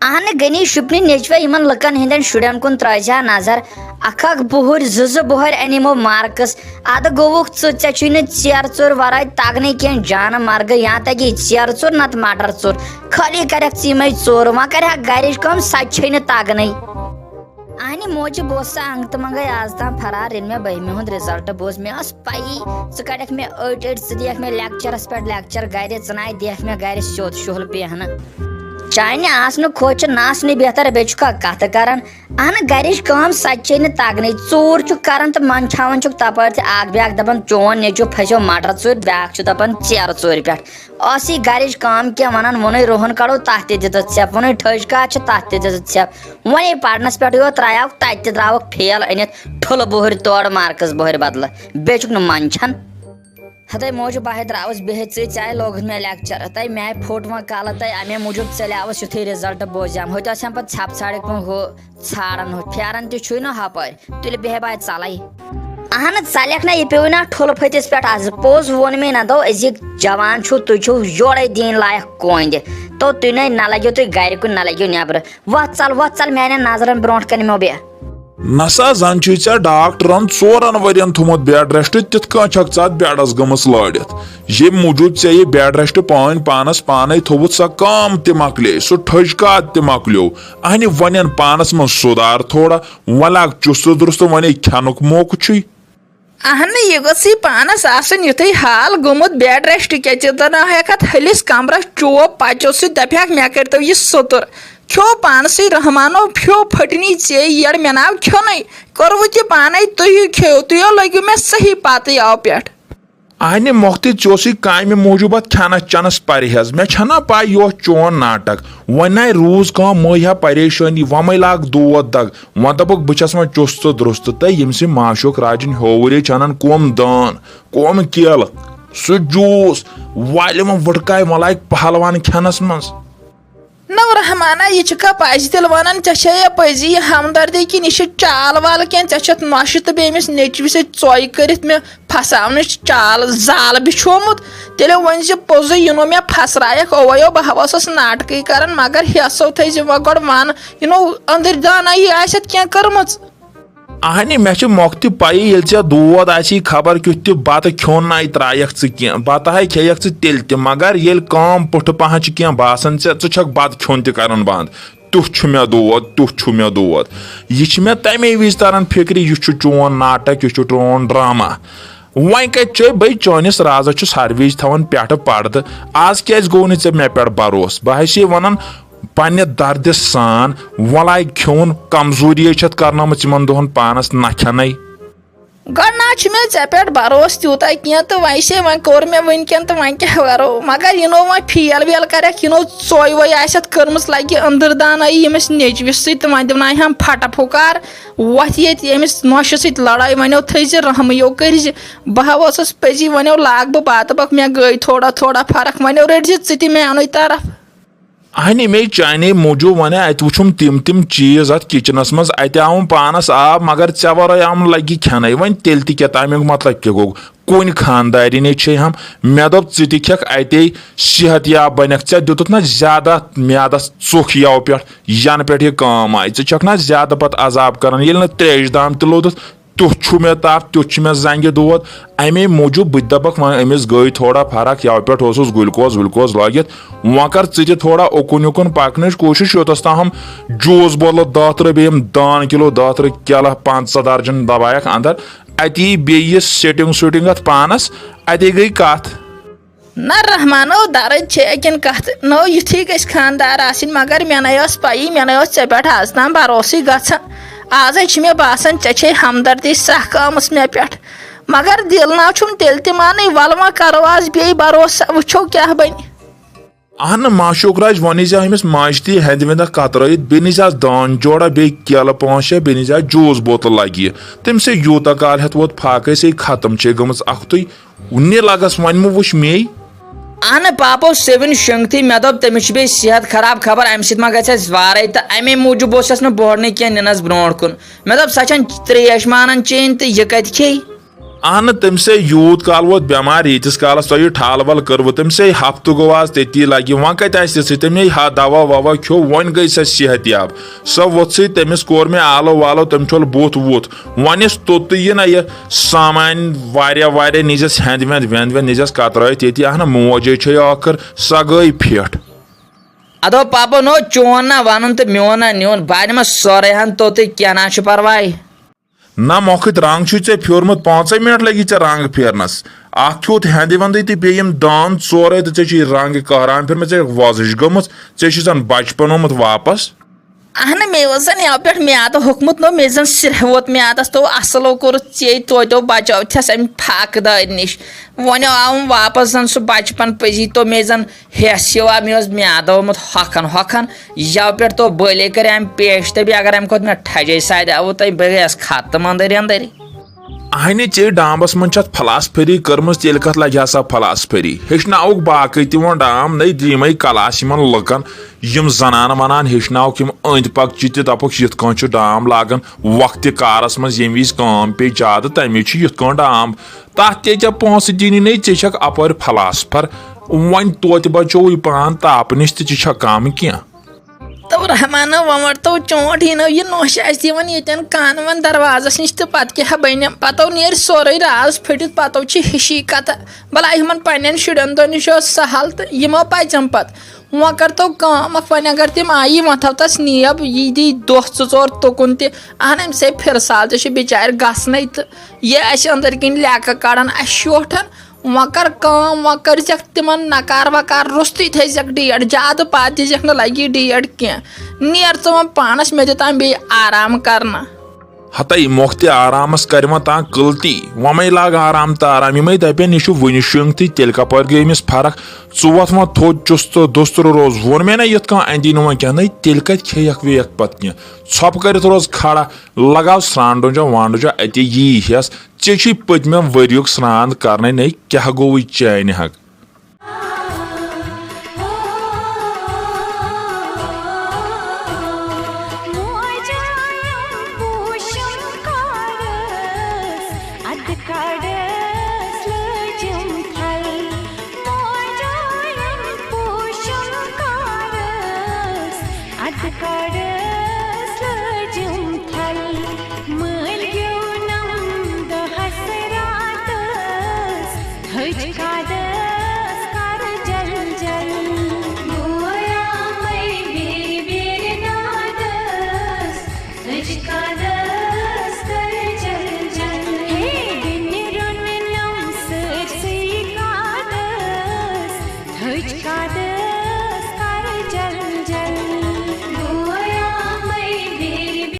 अहन गनी शुपनी नेचवे इमन लकन हिंदन शुड़न कुन त्रजा नजर अखक बुहर जुज बुहर अनिमो मार्कस आद गोवुक चुन चेर चोर वराय तागने के जान मार्ग यहाँ तक चेर चोर नत मटर चोर खाली कर चीम चोर वह कर गरिश कम सच तागन अहन मोज बोस अंग तो मंगे आज तम फरार इन में बहमी हुंद रिजल्ट बोस मे पई कड़क मे अट दिख मे लेक्चरस पे लेक्चर गर चनाय दिख मे गर शोद शुहल बेहन चाने आसन खोच नासने बेहतर बे कत कर अहन गरिश कम सचे तगन चोर कर तो मन छावन तपर ब्याक दपान चोन नेचु फसो मटर चोर ब्याक दपान चेर चोर पे गरिश कम क्या वन वोन रोहन कड़ो तथ दिप वोन ठज कत तथ दिप वे पढ़नस पे त्राव तत द्रावक फेल अनित ठुल बोहर तोड़ मार्कस बोहर बदल बे मन छन हते मोज बाहे द्रावस बिहित चाहे लोग मे लेक्चर तय मे फोट व काल तय अमे मूजूब चलियावस युथे रिजल्ट बोजाम होत आसम पत छाप छाड़े हो छाड़न हो फेरन त छु न हपर तुले बेहे बाय चलाई अहन चलक ना ये पे ना ठुल फतिस पे आज पोज वोन मे ना दो अजिक जवान छु तु छु जोड़े दिन लायक कोंद तो तु न लग्यो तु गर कुन न लग्यो नेबर वह चल मैंने नजरन ब्रोट कन मो बे नसा जन डॉक्टरन 4 वरियन थोमुत बेड रेस्ट तिथ कह बेडस गमस लड़ित ये मूजूब ये बेड रेस्ट पानस पाने थोवुत सा काम ते मकले सो ठजकात ते मकलो अहन वन पानस मन सुधार थोड़ा वलग चुस्त दुरुस्त वन खेनुक मौक अहन यह गई पानस आसन युथे हाल गोमुत बेड रेस्ट क्या हेकत हलिस कमरस चोप पचो सह दपक मे करो यह सोतर खो पानस रहमानो फ्यो फटनी चे यड़ मे नाव खोन कर्व तह पाने तुह खो तुह लगे मे सही पत आव पे अहन मोख्त चोस काम मूजूब खानस चनस परहेज मे छना पा यह चोन नाटक वन रूज कम महा परेशानी वम लाग दोद दग व दपुक बस वो चुस्त दुरुस्त तो यम माशुक राजन होवरे चनन कोम दान कोम केल सह जूस वाल वटकाय मलाई पहलवान खानस मज नव रहमाना यह पज तिल वन ऐ पजी हमदर्दी कि यह चाल वाल क्या नोश तो बेमिस नेचव चोय कर मे फसावन चाल जाल बिछोमुत तेल वन पोज यनो मे फसरायक ओवयो बह वसस नाटक कर मगर हेसो थे व गो वन यनो अंदर दाना यह क्या कर्म अहन मे मोख्त पई ये दोद आसी खबर क्युत बत खोन त्रायक कह बत हाय खेयक तेल मगर ये कम पुठ पह कह बासान छक बत खोन कर बंद तुह मे दोद यह मे तमे विज तरन फिक्र यह चोन नाटक यह चोन ड्रामा वन कत बे चोनिस राजस हर विज थवान पे पर्द आज क्या गो मे पे भरोस बह वन पन्ने दर्द सान वलाय खोन कमजोरी करना दोहन पानस नखन गना मे ऐ पे भरोस तूता कह तो वैसे वन कोर मे वनकन तो वन क्या करो मगर यनो वन फेल वेल कर यनो चोय वोय आसत कर्म लगे अंदर दान आई यमिस नेचविस तो वन दिवन हम फट फुकार वथ ये यमिस नोश सत लड़ाई वनो थज रहमयो कर बह वसस पजी वनो लाग बह बात बक मे गई थोड़ा थोड़ा फर्क वनो रट मे मे तरफ अहन मे चाने मूजूब वन अत वुम तिम चीज अत किचनस मज अत आव पानस आब मगर ऐ वर आम लगे खेन वन तेल क्या तमिक मतलब क्या गो कुन खानदारी ने हम मे दोप खेक अते सेहत याब बनक ऐ दितुत ना ज्यादा म्यादस चुख यव पे यन पे यह काम आई ऐ ना ज्यादा पत अजाब कर त्रेश दाम त लोदुत तुथ मे तप तुथ मे जंगे दोद अमे मूजूब बह दपक वन अमिस गई थोड़ा फर्क यव पे ग्लूकोज वुलकोज लगित वह कर थोड़ा ओकुन युकुन पकन कोशिश योतस ताहम जूस बोल 10 बेम दान किलो 10 केला 5 दर्जन दबायक अंदर अति बे सेटिंग शूटिंग अत पानस अति गई कत ना रहमानो दर्द अकिन कत नो युथी गस खानदार आसिन मगर मे पई मे ऐ पे आज तम भरोस गन आज मे बासान ऐ हमदर्दी सह कामस मे पे मगर दिल ना तेल त मान वल व करो आज बे भरोसा वो क्या बन अहन माशुक राज वन अमिस माज ती हंद विंद कतरत बेनिज दान जोड़ा बे केल 5-6 बेनिज जूस बोतल लगी तम से यूत काल हेत वोत फाक से खत्म गमज अख्तु उन्ने लगस वन वुच मे अहन पापो 7 शंगती मे दोप तमिस बे सेहत खराब खबर अम सत मा गस वारे तो अमे मूजूब बोस बोर्ड क्या निनस ब्रोट कुन मे दोप सह त्रेश मानन चेन तो यह कत खे अहन तमसे यूत काल वोत बेमार यीतिस कालस तुह ठाल वल कर्व तमसे हफ्त गो आज तती लगे वह कत तमे दवा ववा खो वन गई सह सेहत याब सह वोत सी तमिस कोर मे आलो वालो तम छोल बुत वुत वनिस तोत यह ना यह सामान वारिया निजस हेंद वेंद निजस कतरायत ये अहन मोजे आखर सह गई फिट अदो पापा नो चोन ना वन तो मोन ना न्योन बाद में सोरे हन तोत क्या ना परवाय ना मोखत रंग चे फ्योरमुत 5 मिनट लगी चे रंग फेरनस अख छूत हेंद वंद तो बेम दान चोर तो चे रंग कहरान फिर मे वजिश गमुत चे बचपन ओमुत वापस अहन मे यहाँ पे म्याद होकमुत नो मे सिर वोत म्यादस तो असलो कोर चे तो बचाव थस अम फाक दाद निश वन आव वापस सह बचपन पजी तो मे हेस आ मे म्याद आमुत हखन यव पे तो बले कर अम पेश तभी अगर अम खुद मे ठजे साद आव तह बह गयस खत्म अंदर अहने चे डामस मन फलासफरी कर्म तेल कत लगे सा फलासफरी हेचनाउक बाकी तमो डाम नई ड्रीम क्लास लुकन यम जनान वनान हेचनाउक यम अंद पक चे दपुक यथ डाम लागन वक्त कारस मज ये विज काम पे ज्यादा तमे यथ डाम तथ ते पोस दिन नई चे अपर फलासफर वन तो बचो पान ताप नश तो कम क्या तो रहमान वमर तो चोट ही यह नोश दिन कान वन दरवाजस नश तो पत क्या बन पतो नीर सोरे राज फटित पतो हिशी कत भला यमन पन्न शुरन दो नश सहल तो यमो पचम पत वह कर तो कम वन अगर तम आई मथव तस नीब यह दी दोह चोर तुकुन तहन अम से फिर साल तो बिचार गसन तो यह अंदर कन लैक कड़न शोठन वह कर तिम नकार वकार रुस्त थक डेट ज्यादा पत दिजक न लगी डेट क्या नीर व पानस मे दितान बे आराम करना हतई मोख्त आरामस कर ता कलती वमे लाग आराम तो आराम यम दपन यह वन शंग तेल कपर गई अमिस फर्क वोत वो थोद चुस्त दुस्तर रोज वोन मे ना ये अंदी नुआ क्या नई तेल कत खेक वेक पत क्या छप कर रोज खड़ा लगाव स्रान डोजा वान डोजा अत यी हेस चे पतम वरियुक स्नान कर नई क्या गो चान हक Ad